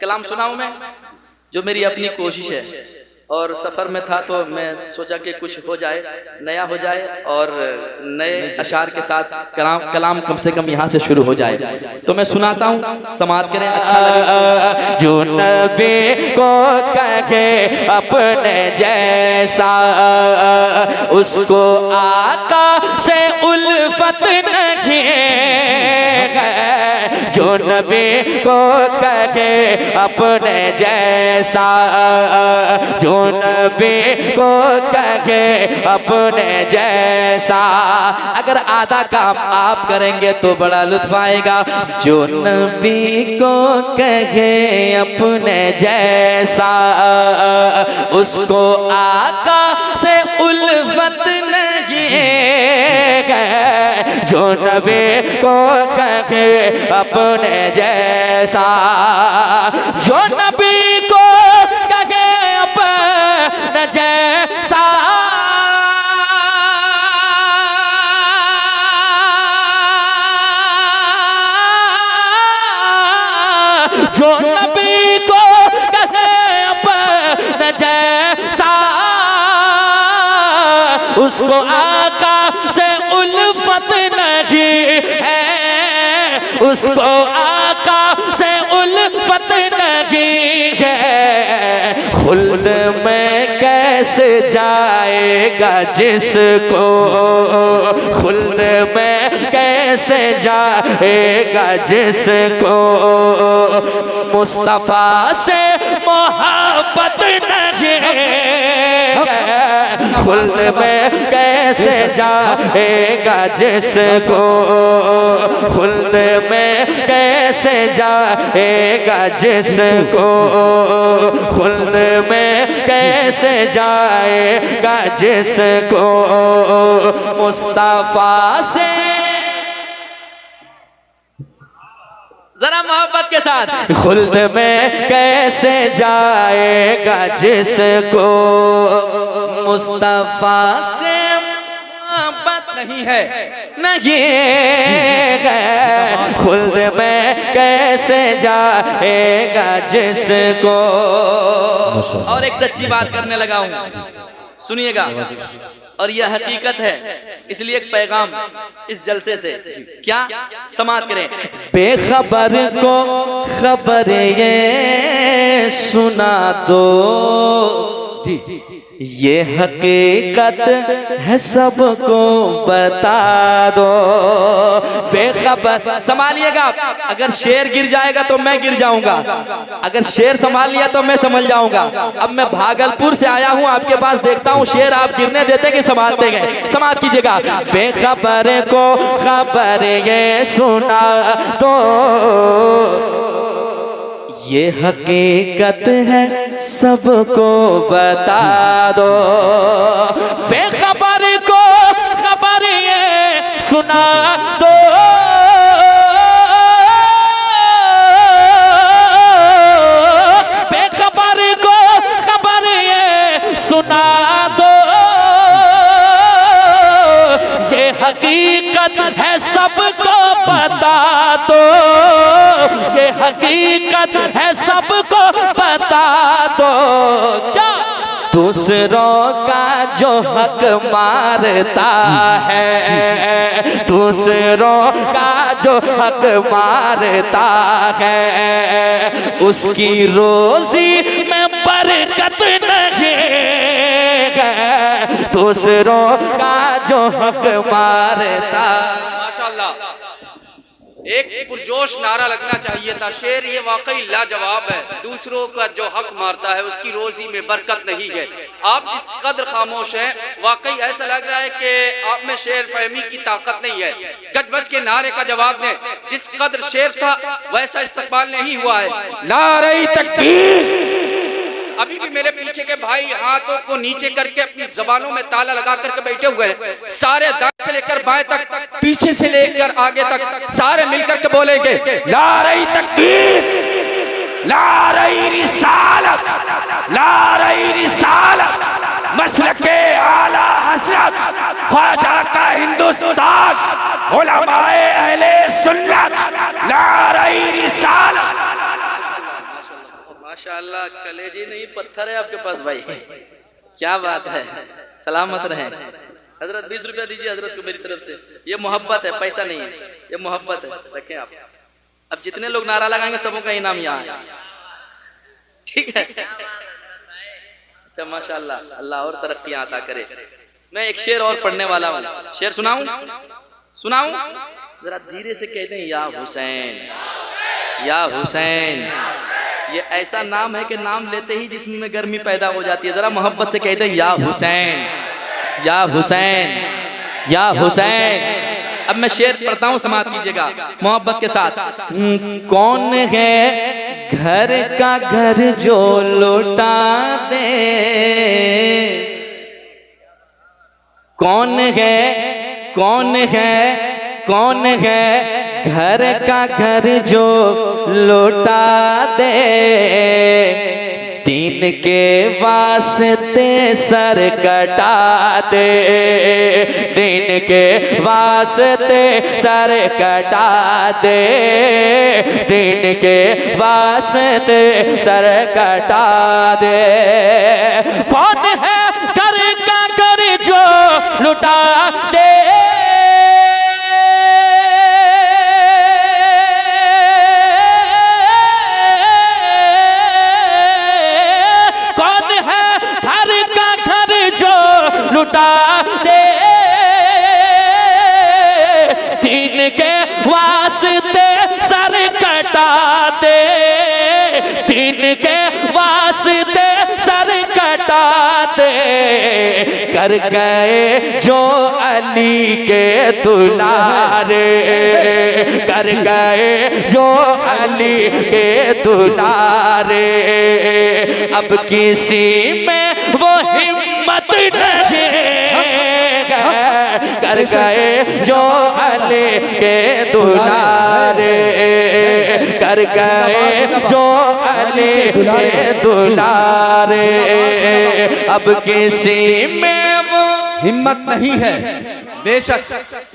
कलाम सुनाऊं मैं, जो मेरी अपनी कोशिश है। और सफ़र में था तो मैं सोचा कि कुछ हो जाए, नया हो जाए और नए अशार के साथ कलाम कम से कम यहाँ से शुरू हो जाए। तो मैं सुनाता हूँ, समात करें, अच्छा लगे। जो नबी को कहे अपने जैसा, उसको आका से उल्फत नहीं है। जो नबी को कहे अपने जैसा, जो नबी को कहे अपने जैसा, अगर आधा काम आप करेंगे तो बड़ा लुत्फ आएगा। जो नबी को कहे अपने जैसा, उसको आका से उल्फत नहीं है। जो नबी को कहे अपने जैसा, जो नबी को कहे अपने जैसा, जो नबी को कहे अपने जैसा, उसको आका से उल्फत नहीं है। उसको आका से उल्फत नहीं है। खुल्द में कैसे जाएगा जिसको, खुल्द में कैसे जाएगा जिसको मुस्तफा से मोहब्बत नहीं है। खुल्द में कैसे जाएगा जिसको, खुल्द में कैसे जाएगा जिसको, खुल्द में कैसे जाएगा जिसको मुस्तफा से। जरा मोहब्बत के साथ। खुल्द में कैसे जाएगा जिसको मुस्तफा से मोहब्बत नहीं है, नहीं है। खुल्द में कैसे जाएगा जिसको। और एक सच्ची बात करने लगा हूं, सुनिएगा, और यह हकीकत है, इसलिए एक पैगाम इस जलसे से, क्या समात करें। बेखबर को खबर ये सुना दो, ये हकीकत है सबको बता दो। बेखबर, संभालिएगा, अगर शेर गिर जाएगा तो मैं गिर जाऊंगा, अगर शेर संभाल लिया तो मैं संभल जाऊंगा। अब मैं भागलपुर से आया हूं आपके पास, देखता हूं शेर आप गिरने देते कि संभालते गए। समाप्त कीजिएगा। बेखबर को खबर ये सुना दो, ये हकीकत है सबको बता दो। बेखबर को खबर ये सुना दो, बेखबर को खबर ये सुना दो, ये हकीकत है सबको बता दो, ये हकीकत है सबको बता दो। क्या दूसरों का जो हक मारता है, दूसरों का जो हक मारता है, उसकी रोजी में बरकत नहीं है। दूसरों का जो हक मारता। माशाअल्लाह, एक पुरजोश नारा लगना चाहिए था। शेर ये वाकई लाजवाब है। दूसरों का जो हक मारता है उसकी रोजी में बरकत नहीं है। आप इस कदर खामोश हैं, वाकई ऐसा लग रहा है कि आप में शेर फहमी की ताकत नहीं है। गजबज के नारे का जवाब दें, जिस कदर शेर था वैसा इस्तकबाल नहीं हुआ है। नारे तकबीर। अभी भी मेरे पीछे के भाई हाथों को नीचे करके अपनी जबानों में ताला लगा करके बैठे हुए हैं। सारे दाएं से लेकर बाएं तक, पीछे से लेकर आगे तक सारे मिलकर के बोलेंगे नारे तकबीर, नारे रिसालत, नारे रिसालत, मसलके आला हज़रत ख्वाजा का हिंदुस्तान, उलमाए अहले सुन्नत, नारे रिसालत। माशाअल्लाह, कलेजी नहीं पत्थर है आपके पास भाई, क्या बात है। सलामत रहे हजरत। 20 रुपया दीजिए हजरत को मेरी तरफ से। ये मोहब्बत है, पैसा नहीं है, ये मोहब्बत है। रखें आप। अब जितने लोग नारा लगाएंगे सबों का इनाम यहाँ है, ठीक है। अच्छा माशाअल्लाह, अल्लाह और तरक्कियां अता करे। मैं एक शेर और पढ़ने वाला हूँ, शेर सुनाऊं? जरा धीरे से कहते हैं, या हुसैन या हुसैन। ये ऐसा नाम है कि नाम लेते ही जिस्म में गर्मी पैदा हो जाती है। जरा मोहब्बत से कहते हैं, या हुसैन या हुसैन या हुसैन। अब मैं शेर पढ़ता हूँ, समाप्त कीजिएगा मोहब्बत के साथ। कौन है घर का घर जो लौटा दे, कौन है घर का घर जो लौटा दे, दीन के वास्ते सर कटा दे, दीन के वास्ते सर कटा दे, दीन के वास्ते सर कटा दे। कौन है घर का घर जो लुटा दे, लुटा दे, दीन के वास्ते सर कटा दे, दीन के वास्ते सर कटा दे। कर गए जो अली के दुलारे, कर गए जो अली के दुलारे, अब किसी में वो हिम्मत नहीं, कर गए जो अली के दुलारे, कर गए जो अली के दुलारे, अब किसी में वो हिम्मत नहीं है बेशक।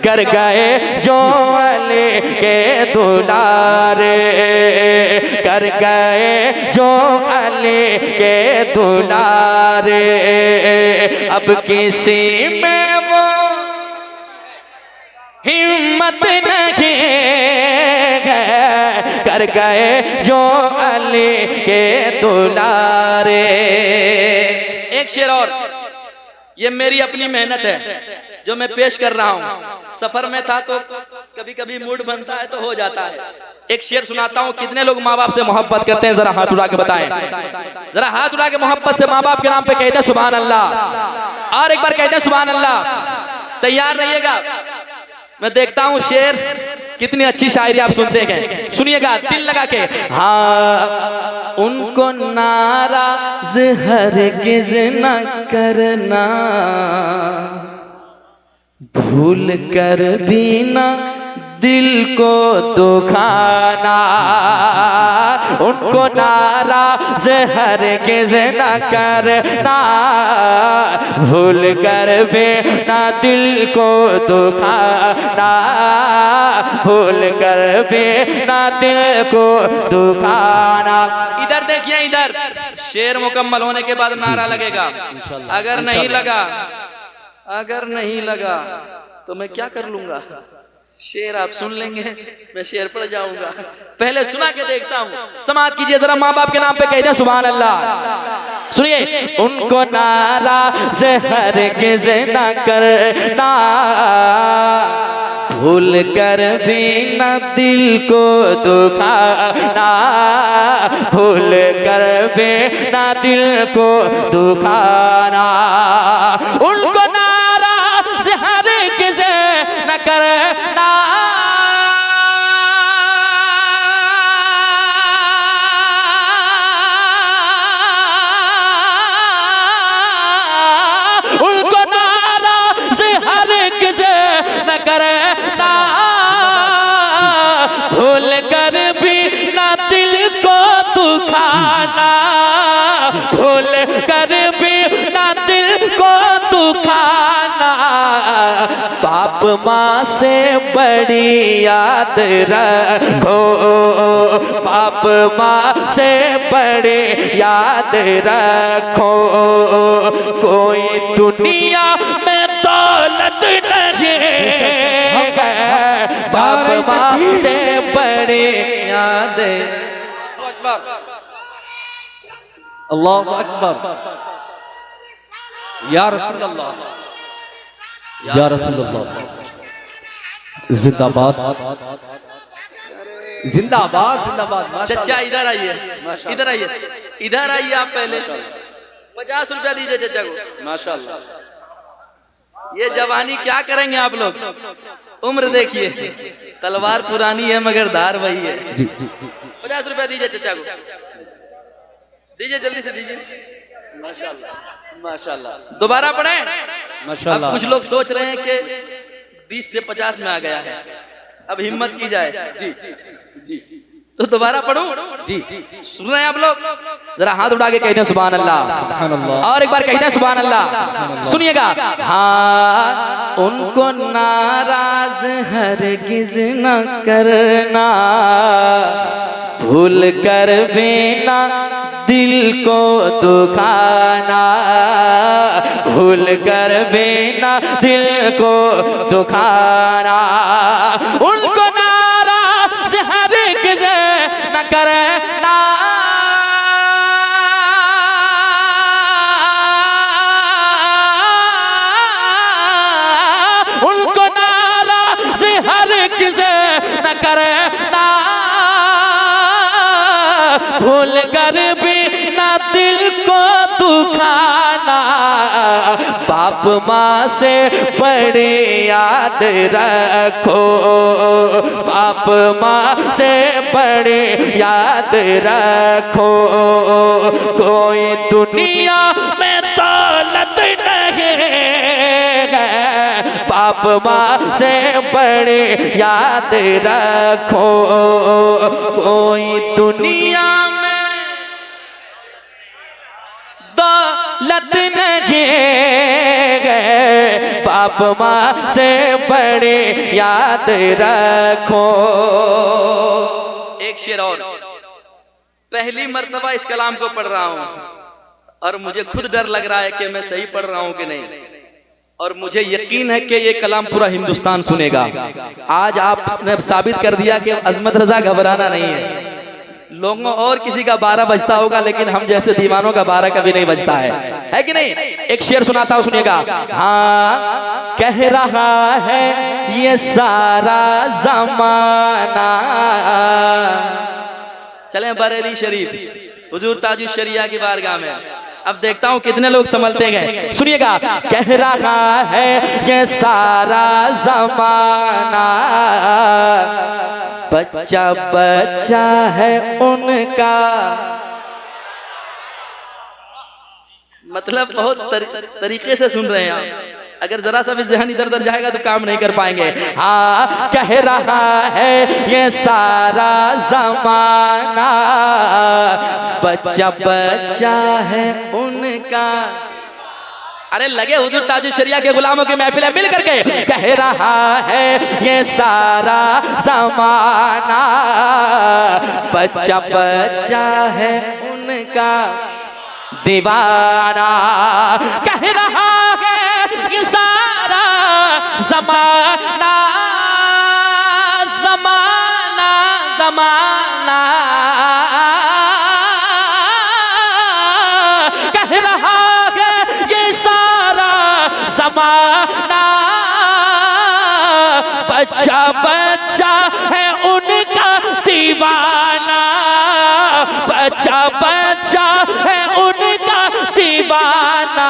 कर गए जो अली के दुलारे, कर गए जो अली के दुलारे, अब किसी में वो हिम्मत नहीं है, कर गए जो अली के दुलारे। एक शेर और, ये मेरी अपनी मेहनत है जो मैं पेश कर रहा हूँ। सफर में था तो कभी कभी मूड बनता है तो हो जाता है। एक शेर सुनाता हूँ। कितने लोग माँ बाप से मोहब्बत करते हैं, जरा हाथ उठा के बताएं। जरा हाथ उठा के मोहब्बत से माँ बाप के नाम पे कहते हैं सुभान अल्लाह। और एक बार कहते हैं सुभान अल्लाह। तैयार रहिएगा, मैं देखता हूँ शेर। कितनी अच्छी शायरी आप सुनते हैं, सुनिएगा दिल लगा के। हाँ, उनको नाराज हरगिज़ न करना, भूल कर भी ना दिल को दुखाना, उनको नाराज हरगिज़ न करना, भूल कर भी ना दिल को दुखाना, भूल कर भी ना दिल को दुखाना। इधर देखिए, इधर शेर मुकम्मल होने के बाद नारा लगेगा। अगर नहीं लगा, अगर नहीं लगा तो मैं क्या कर लूंगा। शेर आप सुन लेंगे, मैं शेर पढ़ जाऊंगा। पहले सुना के देखता हूँ, समाप्त कीजिए जरा। माँ बाप के नाम पे कहते हैं सुभान अल्लाह। सुनिए, उनको नाराज हरगिज़ न करना, भूल कर भी न दिल को दुखाना, भूल कर भी न दिल को दुखाना, उनको नाराज हरगिज़ न करना, उनको नाराज हरगिज़ न करना, भूल कर भी ना दिल को दुखाना, भूल कर भी ना दिल को दुखाना। बाप बाप माँ से बड़ी याद रखो, बाप माँ से बड़ी याद रखो, कोई दुनिया में दौलत नहीं है, बाप माँ से बड़ी याद। अल्लाह अकबर। या रसूल अल्लाह, या रसूल अल्लाह, जिंदाबाद जिंदाबाद जिंदाबाद। चचा इधर आइए, इधर आइए, इधर आइए आप पहले। 50 रुपया दीजिए चचा को। माशाल्लाह। ये जवानी क्या करेंगे आप लोग, उम्र देखिए, तलवार पुरानी है मगर धार वही है। 50 रुपया दीजिए चचा को, दीजिए जल्दी से दीजिए। माशाल्लाह माशाल्लाह। दोबारा पढ़े। माशाल्लाह। अब कुछ लोग सोच रहे हैं कि 20 से 50 में आ गया है, अब हिम्मत की जाए। जी जी तो दोबारा पढ़ो। जी सुन रहे हैं आप लोग, जरा हाथ उठा के कहते हैं सुभान अल्लाह, सुभान अल्लाह। और एक बार कहते हैं सुभान अल्लाह। सुनिएगा। हाँ, उनको नाराज हरगिज न करना, भूल कर भी ना दिल को दुखाना, भूल कर भी ना दिल को दुखाना, उनको नाराज हरगिज न करना, उनको नाराज हरगिज न करना, भूल कर भी ना दिल को दुखाना, बाप माँ से बड़ी याद रखो, बाप माँ से बड़ी याद रखो, कोई दुनिया में दौलत नहीं है, बाप माँ से बड़ी याद रखो, कोई दुनिया में दौलत नहीं है, बाप माँ से बड़ी याद रखो। एक शेर और, पहली मर्तबा इस कलाम को पढ़ रहा हूँ और मुझे खुद डर लग रहा है कि मैं सही पढ़ रहा हूँ कि नहीं, और मुझे यकीन है कि ये कलाम पूरा हिंदुस्तान सुनेगा। आज आपने साबित कर दिया कि अजमत रजा घबराना नहीं है। लोगों और किसी का 12 बजता होगा, लेकिन हम जैसे दीवानों का 12 कभी नहीं बजता है कि नहीं। एक शेर सुनाता हूं, सुनिएगा। हाँ, कह रहा है ये सारा जमाना, चलें बरेली शरीफ हुजूर ताजुश शरिया की बारगाह में। अब देखता हूं कितने लोग संभलते गए। सुनिएगा। कह रहा है ये सारा जमाना, बच्चा बच्चा है उनका, मतलब बहुत तरीके से सुन रहे हैं आप। अगर जरा सा भी ज़हन इधर उधर जाएगा तो काम नहीं कर पाएंगे। हाँ, कह रहा है ये सारा जमाना, बच्चा बच्चा है उनका। अरे लगे हुजूर ताजुश शरिया के गुलामों की महफिल है, मिल करके कह रहा है ये सारा जमाना, बच्चा बच्चा है उनका दीवाना। कह रहा है ये सारा जमाना, जमाना जमाना, कह रहा है ये सारा जमाना, बच्चा बच्चा है उनका दीवाना, बच्चा बच्चा है उनका दीवाना।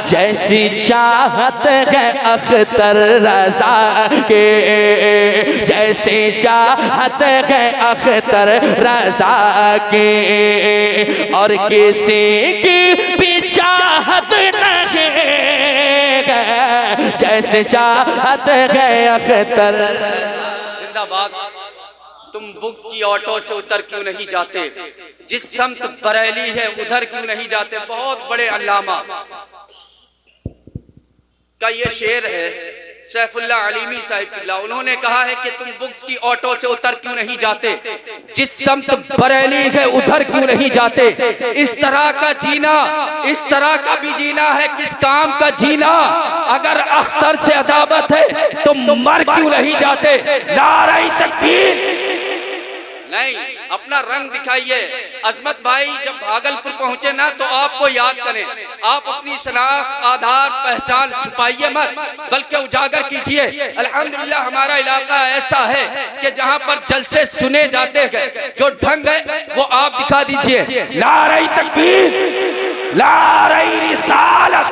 जैसी चाहत है अख्तर रजा के, जैसी चाहत है अख्तर रजा के, और किसी की भी चाहत नहीं है, जैसे चाहत है अख्तर। जिंदाबाद। तुम बुक्स की ऑटो से उतर क्यों नहीं जाते, जिस समत बरेली है उधर क्यों नहीं जाते। बहुत बड़े अल्लामा का ये शेर है, सैफुल्लाह अलीमी साहिब किबला, उन्होंने कहा है कि तुम बुक्स की ऑटो से उतर क्यों नहीं जाते, जिस समत बरेली है उधर क्यों नहीं जाते। इस तरह का जीना, इस तरह का भी जीना है, किस काम का जीना। अगर अख्तर से अदावत है तो मर क्यों नहीं जाते। नारे तकबीर। नहीं, अपना रंग दिखाइए। अजमत भाई जब भागलपुर पहुंचे ना तो आपको याद करें, आप अपनी शनाख्त, आधार, पहचान छुपाइए मत, बल्कि उजागर कीजिए। अल्हम्दुलिल्लाह हमारा इलाका ऐसा है कि जहां पर जलसे सुने जाते हैं, जो ढंग है वो आप दिखा दीजिए। नारे तकबीर, नारे रिसालत,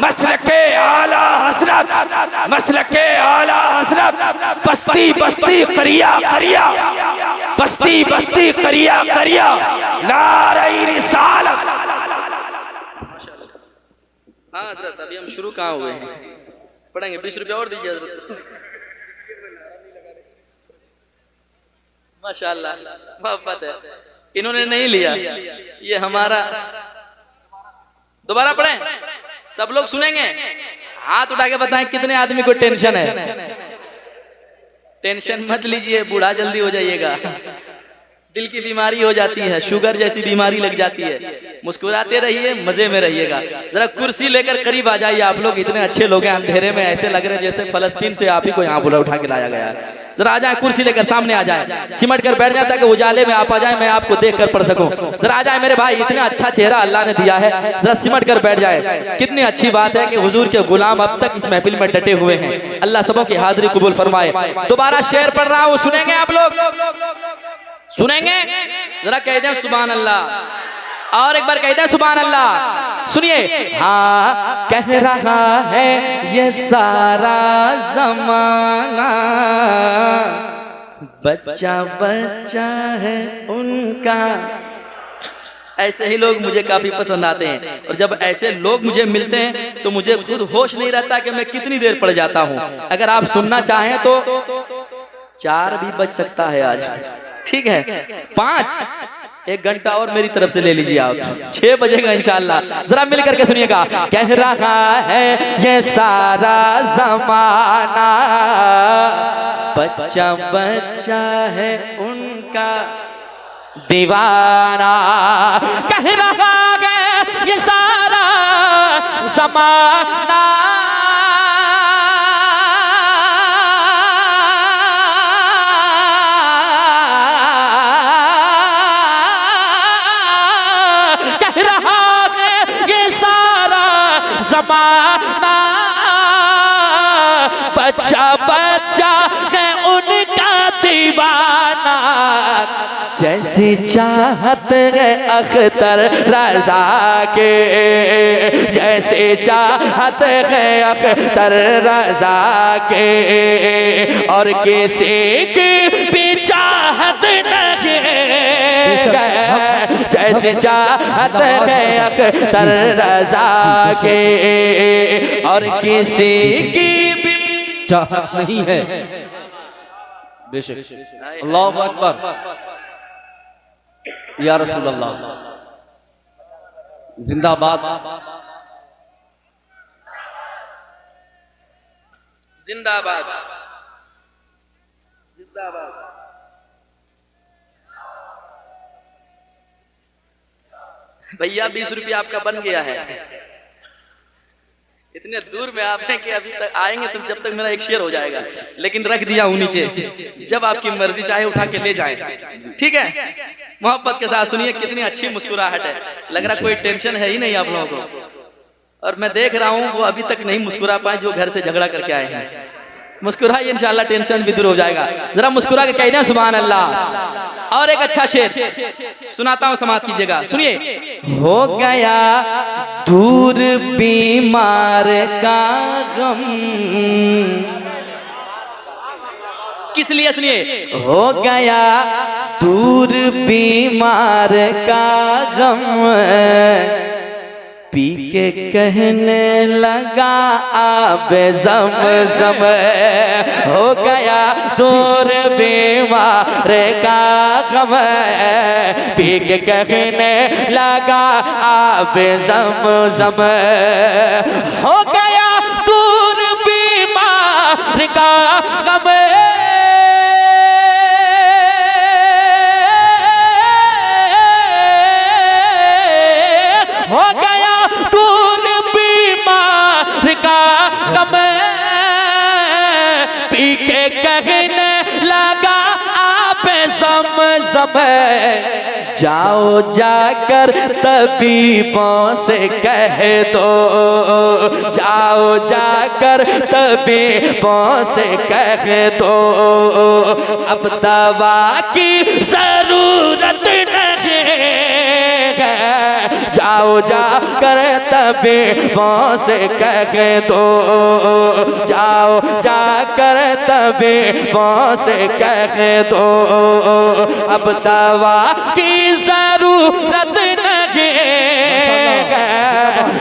मसलके आला हज़रत, मसलके आला हज़रत, बस्ती बस्ती करिया करिया, बस्ती बस्ती करिया करिया, नारे रिसालत। हाँ हज़रत, अभी हम शुरू कहाँ हुए हैं, पढ़ेंगे। 20 रुपया और दीजिए हज़रत। माशाल्लाह, मोहब्बत है। इन्होंने नहीं लिया, ये हमारा। दोबारा पढ़ें, सब लोग सुनेंगे। हाथ उठा के बताएं कितने आदमी को टेंशन है। टेंशन मत लीजिए, बूढ़ा जल्दी हो जाइएगा, दिल की बीमारी हो जाती है, शुगर जैसी बीमारी लग जाती है। मुस्कुराते रहिए, मजे में रहिएगा। जरा कुर्सी लेकर करीब आ जाइए। आप लोग इतने अच्छे लोग हैं, अंधेरे में ऐसे लग रहे हैं जैसे फलस्तीन से आप ही को यहाँ बुला उठा के लाया गया है। जरा आ जाए, कुर्सी लेकर सामने आ जाए, सिमट कर बैठ जाता है कि उजाले में आप आ जाए, मैं आपको देख कर पढ़ सकूं। जरा आ जाए मेरे भाई, इतना अच्छा चेहरा अल्लाह ने दिया है, जरा सिमट कर बैठ जाए। कितनी अच्छी बात है कि हुजूर के गुलाम अब तक इस महफिल में डटे हुए हैं। अल्लाह सबों की हाजिरी कबूल फरमाए। दोबारा शेर पढ़ रहा हूँ, सुनेंगे आप लोग? सुनेंगे? जरा कह दें सुभान अल्लाह, और एक बार कह दें सुभान अल्लाह। सुनिए। हाँ कह रहा है ये सारा जमाना, बच्चा बच्चा है उनका। ऐसे ही लोग मुझे काफी पसंद आते हैं, और जब ऐसे लोग मुझे मिलते हैं तो मुझे खुद होश नहीं रहता कि मैं कितनी देर पढ़ जाता हूँ। अगर आप सुनना चाहें तो 4 भी बज सकता है आज, ठीक है 5, 1 घंटा और मेरी तरफ से ले लीजिए आप, 6 बजेगा इंशाल्लाह। जरा मिल करके सुनिएगा। कह रहा है ये सारा जमाना, बच्चा बच्चा है उनका दीवाना। कह रहा है ये सारा जमाना, बच्चा बच्चा है उनका दीवाना। जैसी चाहत है अख्तर रज़ा के, जैसे चाहत है अख्तर रज़ा के, और किसी की भी चाहत नहीं है। जैसे चाहत है अख्तर रज़ा के, और किसी की भी चाहत नहीं है। बेशक। अल्लाहु अकबर, या रसूल अल्लाह, जिंदाबाद जिंदाबाद जिंदाबाद। भैया 20 रुपया आपका बन गया है। इतने दूर में आप हैं कि अभी तक आएंगे तो जब तक मेरा एक शेयर हो जाएगा, लेकिन रख दिया हूं नीचे, जब आपकी मर्जी चाहे उठा के ले जाएं, ठीक है। मोहब्बत के साथ सुनिए, कितनी अच्छी मुस्कुराहट है। लग रहा कोई टेंशन है ही नहीं आप लोगों को, और मैं देख रहा हूँ वो अभी तक नहीं मुस्कुरा पाए जो घर से झगड़ा करके आए हैं। मुस्कुराइए, इंशाल्लाह टेंशन भी दूर हो जाएगा। जरा मुस्कुरा के कह दें सुभान अल्लाह। और एक अच्छा शेर सुनाता हूं, समाप्त कीजिएगा, सुनिए। हो गया दूर बीमार का गम, किस लिए? सुनिए। हो गया दूर बीमार का गम, पी के कहने लगा आब ज़म-ज़म। हो गया दूर बीमार का गम, पी के कहने लगा आब ज़म-ज़म। हो गया दूर बीमार बीमार का गम हो गया दूर बीमार का गम पी के कहने लगा आप ज़म जाओ जाकर तबीबों से कह दो, जाओ जाकर तबीबों से कह दो अब दवा की जरूरत नहीं है, जाओ जाकर तबीबों से कह दो, जाओ जाकर तबीबों से कह दो अब दवा की जरूरत नहीं है,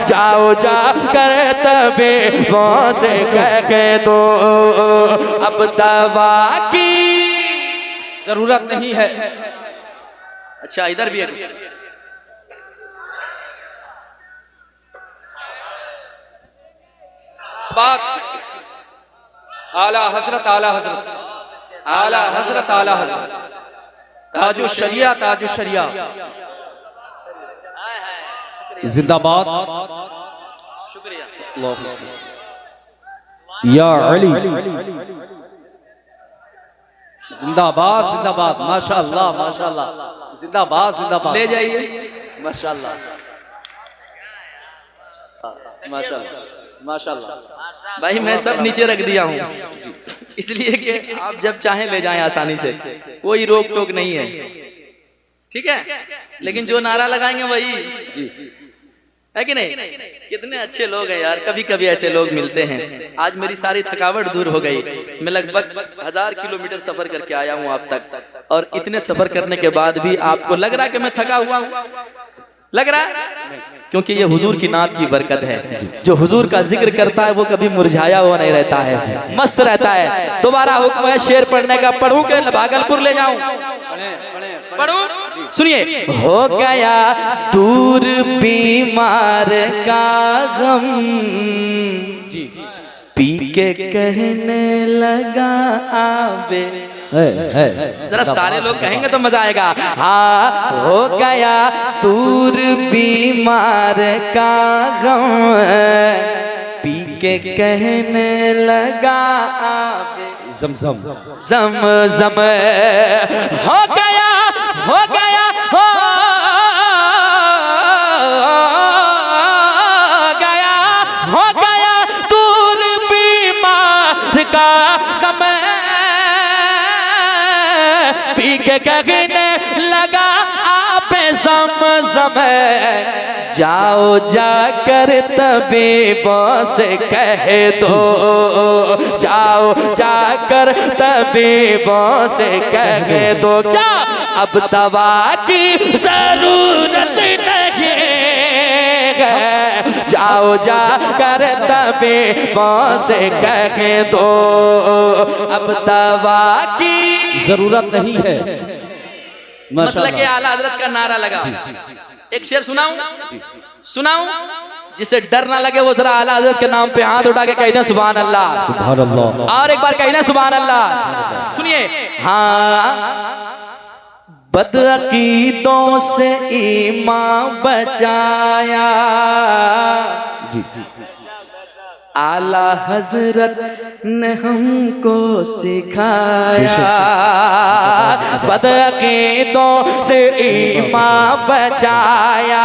जाओ जाकर तबीबों से कह दो अब दवा की जरूरत नहीं है। अच्छा इधर भी है। बात आला हजरत आला हजरत आला हजरत आला हजरत ताजु शरिया ताजु शरिया जिंदाबाद। शुक्रिया। या अली जिंदाबाद जिंदाबाद। माशाअल्लाह माशाअल्लाह जिंदाबाद जिंदाबाद। ले जाइए। माशाअल्लाह माशाअल्लाह माशाअल्लाह। भाई मैं सब नीचे रख दिया हूँ इसलिए कि आप जब चाहें ले जाएं आसानी से, कोई रोक टोक नहीं है, ठीक है। लेकिन जो नारा लगाएंगे वही है कि नहीं। कितने अच्छे लोग हैं यार, कभी कभी ऐसे लोग मिलते हैं। आज मेरी सारी थकावट दूर हो गई। मैं लगभग 1000 किलोमीटर सफर करके आया हूँ आप तक, और इतने सफर करने के बाद भी आपको लग रहा है कि मैं थका हुआ हूँ? लग रहा है? क्योंकि ये हुजूर की नात की बरकत है। जो हुजूर का जिक्र करता है वो कभी मुरझाया हुआ नहीं रहता है, मस्त रहता है। दोबारा हुक्म है शेर पढ़ने का। पढ़ूं के भागलपुर ले जाऊं? पढ़ूं? सुनिए। हो गया दूर बीमार का गम पी के कहने लगा आबे। जरा सारे लोग कहेंगे तो मजा आएगा। हाँ हो गया दूर बीमार का गम पी के कहने लगा आबे ज़मज़म ज़मज़म हो गया हो गया हो गया हो गया दूर बीमार का गम पी के कहने लगा आप ज़मज़म जाओ जाकर तबीबों से कह दो, जाओ जाकर तबीबों से कह दो क्या अब दवा की जरूरत नहीं है, जाओ जाकर तबीबों से कह दो अब दवा की जरूरत नहीं है। मसले के आला हजरत का नारा लगा। एक शेर सुनाऊं? सुनाऊं? जिसे डर ना लगे वो जरा आला हजरत के नाम पे हाथ उठा के कहना सुभान अल्लाह। सुभान अल्लाह। और एक बार कहना सुभान अल्लाह। सुनिए। हाँ बदअकीदों से ईमान बचाया जी आला हजरत ने हमको सिखाया, बदअकीदों से ईमान बचाया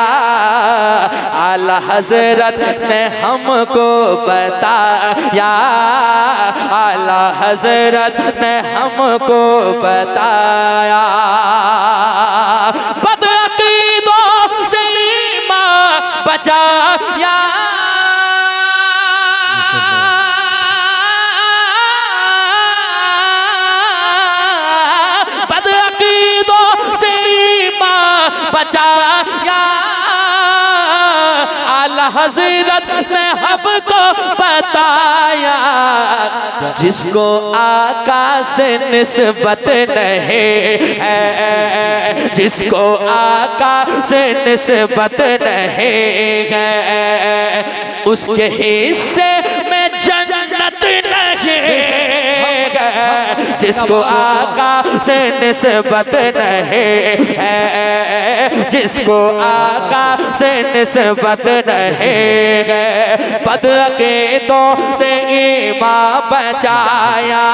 आला हजरत ने हमको बताया, आला हजरत ने हमको बताया बदअकीदों से ईमान बचाया बचाया आला हजरत ने हमको बताया जिसको आका से निस्बत नहीं है, जिसको आका से निस्बत नहीं है उसके हिस्से में जन्नत नहीं जिसको आका से निस्बत नहीं है, जिसको आका से निस्बत नहीं है। बदअकीदों से ईमान बचाया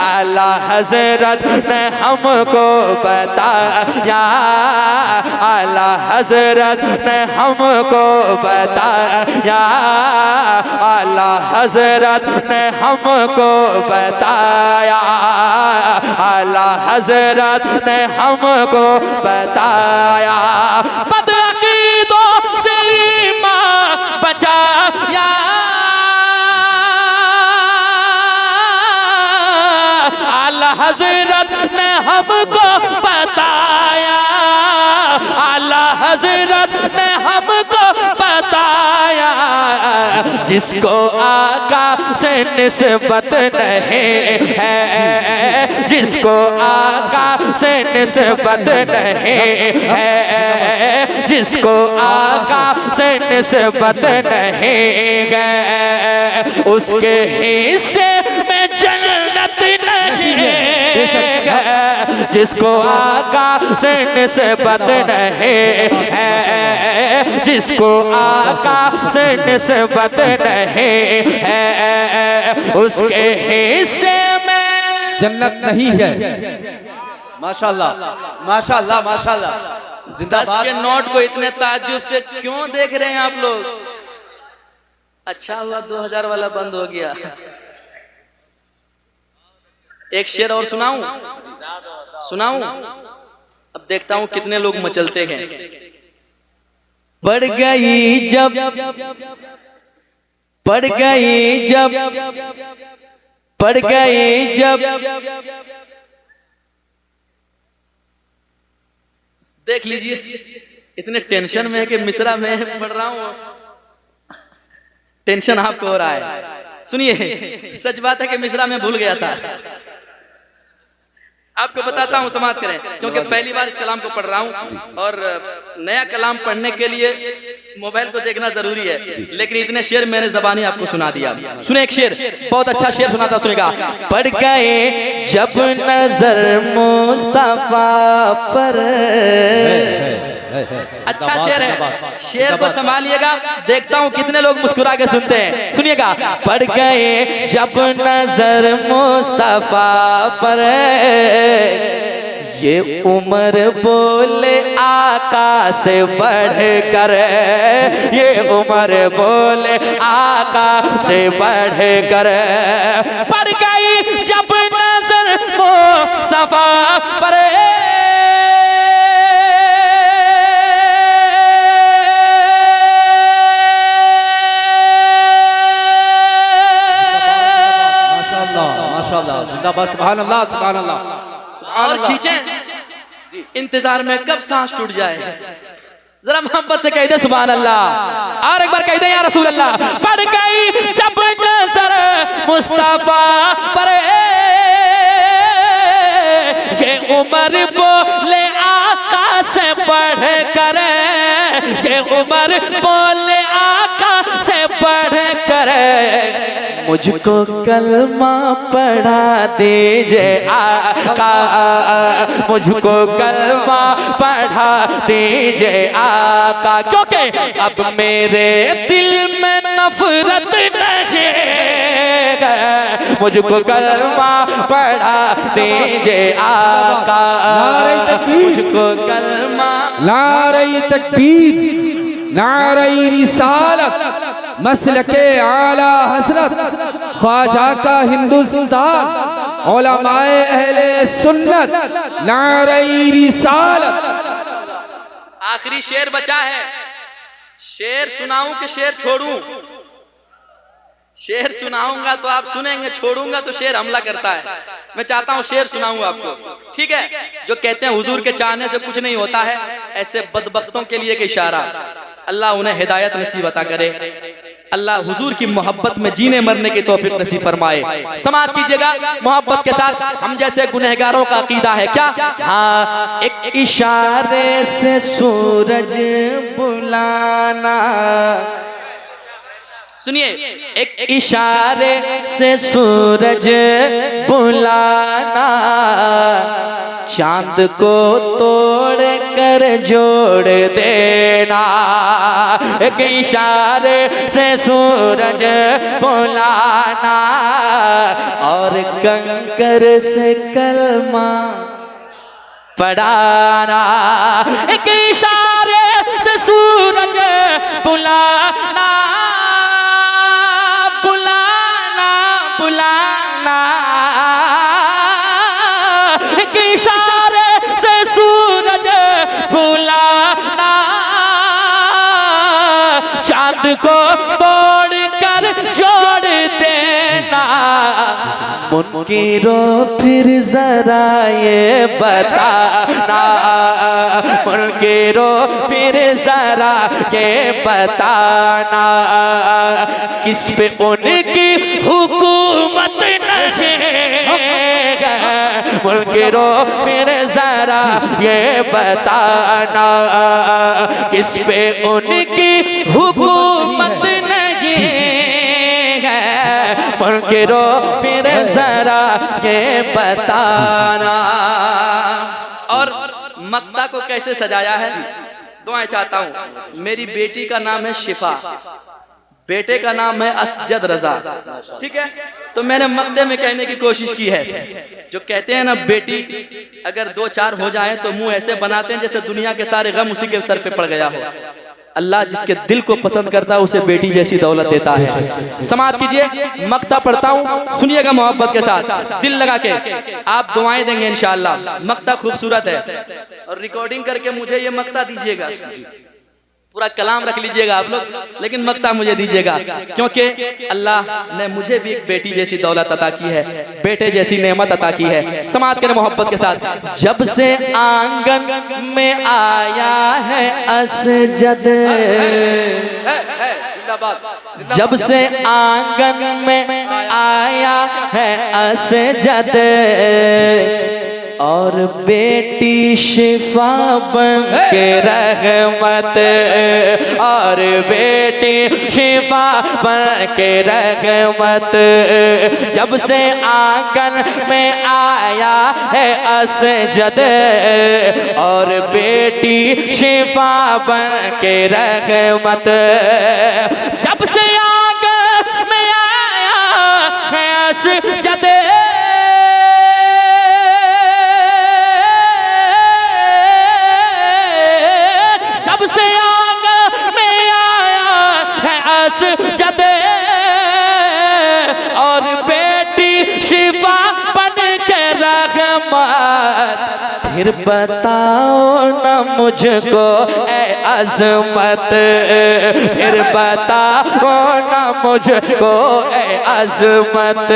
आला हजरत ने हमको बताया, आला हजरत ने हमको बताया, आला हजरत ने हमको बताया, आला हजरत ने हमको बताया। बदअकीदों से ईमान बचाया आला हजरत ने हमको बताया, आला हजरत ने हमको बताया। जिसको आका से निस्बत नहीं है, जिसको आका से निस्बत नहीं है, जिसको आका से निस्बत नहीं है, उसके हिस्से में जन्नत नहीं है। जिसको आका से निस्बत नहीं है, जिसको आका से निस्बत नहीं है, उसके हिस्से में जन्नत नहीं है। माशाल्लाह माशाल्लाह माशाल्लाह। 10 के नोट को इतने ताज्जुब से क्यों देख रहे हैं आप लोग? अच्छा हुआ 2000 वाला बंद हो गया। एक शेर और सुनाऊं? सुनाऊं? अब देखता हूं कितने लोग मचलते हैं। पड़ गई जब, पड़ गई जब, पड़ गई जब, देख लीजिए इतने टेंशन में है कि मिश्रा में पढ़ रहा हूं, टेंशन आपको हो रहा है। सुनिए, सच बात है कि मिश्रा में भूल गया था। आपको बताता हूँ, समाप्त करें, क्योंकि पहली बार इस कलाम को पढ़ रहा हूँ और नया कलाम पढ़ने के लिए मोबाइल को देखना जरूरी है, लेकिन इतने शेर मैंने ज़बानी आपको सुना दिया। सुने एक शेर, बहुत अच्छा शेर सुनाता, सुनेगा। पढ़ गए जब नजर मुस्तफा पर, अच्छा शेर है, शेर को संभालिएगा, देखता हूँ कितने लोग मुस्कुरा के सुनते हैं। सुनिएगा। पढ़ गए जब नजर मुस्तफा पर, ये उम्र बोले आका से बढ़ कर, ये उम्र बोले आका से बढ़ कर। पड़ गई जब नजर मुस्तफा पर, जिंदाबाद, सुभान अल्लाह सुभान अल्लाह। और खींचे, इंतजार में कब सांस टूट जाए। जरा मोहब्बत से कह दे सुभान अल्लाह, और एक बार कह दे या रसूल अल्लाह। पड़ गई जब नजर मुस्तफा पर, ये उम्र बोले आका से बढ़ कर, ये उम्र बोले आका से बढ़ कर। मुझको कलमा पढ़ा दीजिए आका, मुझको कलमा पढ़ा दीजिए आका, क्योंकि अब मेरे दिल में नफरत नहीं है। मुझको कलमा पढ़ा दीजिए आका, मुझको कलमा। नारे तकबीर, नारे रिसालत, मसलके आला हजरत ख्वाजा का हिंदुस्तान, उलमाए अहले सुन्नत, नारे रिसालत। आखिरी शेर बचा है, शेर सुनाऊं कि शेर छोड़ूं? शेर सुनाऊंगा तो आप सुनेंगे, छोड़ूंगा तो शेर हमला करता है। मैं चाहता हूं शेर सुनाऊं आपको, ठीक है? जो कहते हैं हुजूर के चाहने से कुछ नहीं होता है, ऐसे बदबख्तों के लिए एक इशारा। अल्लाह उन्हें हिदायत नसीब अता करे, अल्लाह हुजूर की मोहब्बत में जीने मरने की तौफीक नसीब फरमाए। समाअत कीजिएगा मोहब्बत के साथ। हम जैसे गुनहगारों का अकीदा है क्या? हाँ, एक इशारे से सूरज बुलाना, सुनिए, एक इशारे से सूरज बुलाना, चांद को तोड़ कर जोड़ देना। एक इशारे से सूरज बुलाना और कंकर से कलमा पढ़ाना। एक इशारे से सूरज बुलाना, बुलाना, बुलाना। एक इशारे से सूरज बुलाना, चांद को तोड़ कर जोड़ देना। मुनकिरो फिर जरा ये बताना, मुनकिरो फिर जरा ये बताना, किस पे उनकी हुकूमत नहीं है। मुनकिरो फिर जरा ये बताना, किस पे उनकी हुकूमत नहीं है। मुनकिरो फिर जरा ये बताना। और मक्ता को कैसे सजाया है, दुआएं चाहता हूं। मेरी बेटी का नाम है शिफा, बेटे का नाम है असजद रजा, ठीक है। तो मैंने मक्ते में कहने की कोशिश की है, जो कहते हैं ना बेटी अगर 2-4 हो जाए तो मुंह ऐसे बनाते हैं जैसे दुनिया के सारे गम उसी के सर पे पड़ गया हो। अल्लाह जिसके दिल को पसंद करता है उसे बेटी जैसी दौलत देता है। समाप्त कीजिए, मक्ता पढ़ता हूँ, सुनिएगा मोहब्बत के साथ, दिल लगा के। आप दुआएं देंगे इंशाअल्लाह। मक्ता खूबसूरत है और रिकॉर्डिंग करके मुझे ये मक्ता दीजिएगा। पूरा कलाम रख लीजिएगा आप लोग, लेकिन मक्ता मुझे दीजिएगा, क्योंकि अल्लाह ने मुझे भी एक बेटी जैसी दौलत अता की है, बेटे जैसी नेमत अता की है। समाप्त करें मोहब्बत के साथ। जब से आंगन में आया है असजद, जब से आंगन में आया है असजद, और बेटी शिफा बन के रहमत, और बेटी शिफा बन के रहमत। जब से आंगन में आया है असजद, और बेटी शिफा बन के रहमत। जब से आंगन में आया है असजद, जब से आंगन में आया है असजद, और बेटी शिफा बन के रहमत। फिर बताओ ना मुझको ए अज़मत, फिर बताओ ना मुझको ए अज़मत,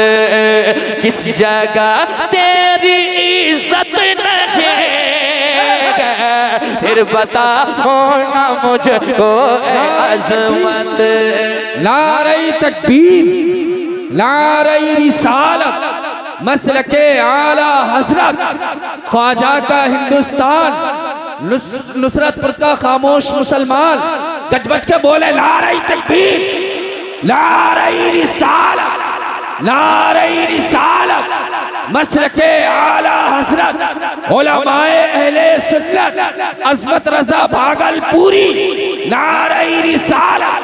किस जगह तेरी इज्जत नहीं है। फिर बताओ ना मुझको ए अज़मत। नारे तकबीर, नारे रिसालत, मसलके आला हजरत, ख्वाजा का हिंदुस्तान, नुसरतपुर का खामोश मुसलमान। गजबज के बोले नारे तकबीर, नारे रिसालत, नारे रिसालत, मसलके आला हजरत, उलमाए अहले सुन्नत, अज़मत रज़ा भागलपुरी, नारे रिसालत।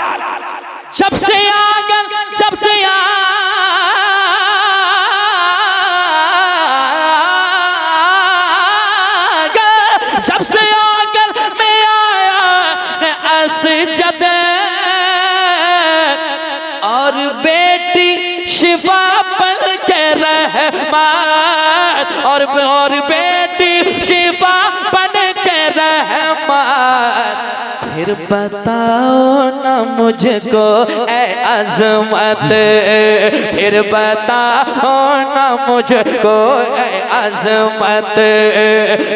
जब से आंगन, जब से जब से आंगन में आया है असजद, और बेटी शिफा बन के रहमत, और बेटी शिफा बन के रहमत। फिर बताओ ना मुझको ए अज़मत, फिर बताओ ना मुझको ए अज़मत,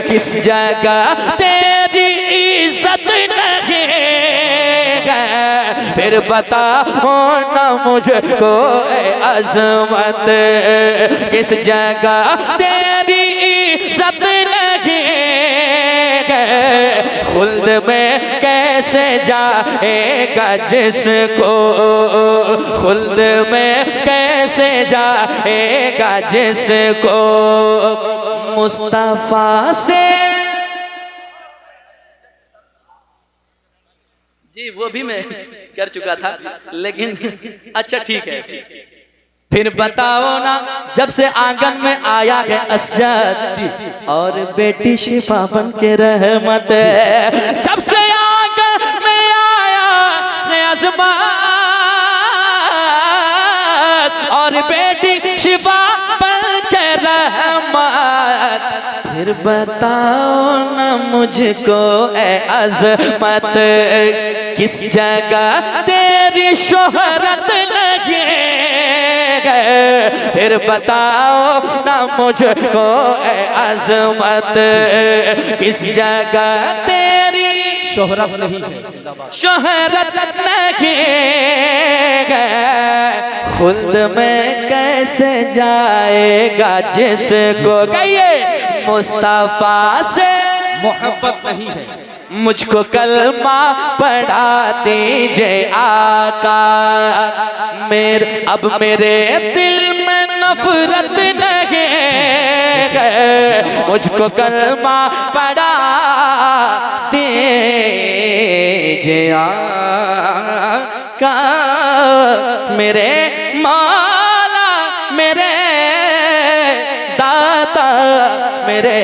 किस जगह तेरी इज्जत नहीं है। फिर बताओ ना मुझको ए अज़मत, किस जगह तेरी इज्जत नहीं है। खुल्द में कैसे जाएगा जिसको, खुल्द में कैसे जाएगा जिसको मुस्तफा से। जी वो भी मैं कर चुका था, लेकिन अच्छा ठीक है। फिर बताओ ना, जब से आंगन में आया है असजद और बेटी शिफा बन के रहमत, जब से आंगन में आया है अज़मत और बेटी शिफा बन के रहमत, फिर बताओ ना मुझको ए अज़मत, किस जगह तेरी शोहरत लगे, फिर बताओ ना मुझको ए अज़मत, किस जगह तेरी शोहरत नहीं है, शोहरत नहीं, खुल्द में कैसे जाएगा जिसको कहिए मुस्तफा से मोहब्बत नहीं है। मुझको कलमा पढ़ा दीजिए आका, अब मेरे दिल में नफरत नहीं, मुझको कलमा पढ़ा दीजिए आका, मेरे मौला मेरे दाता मेरे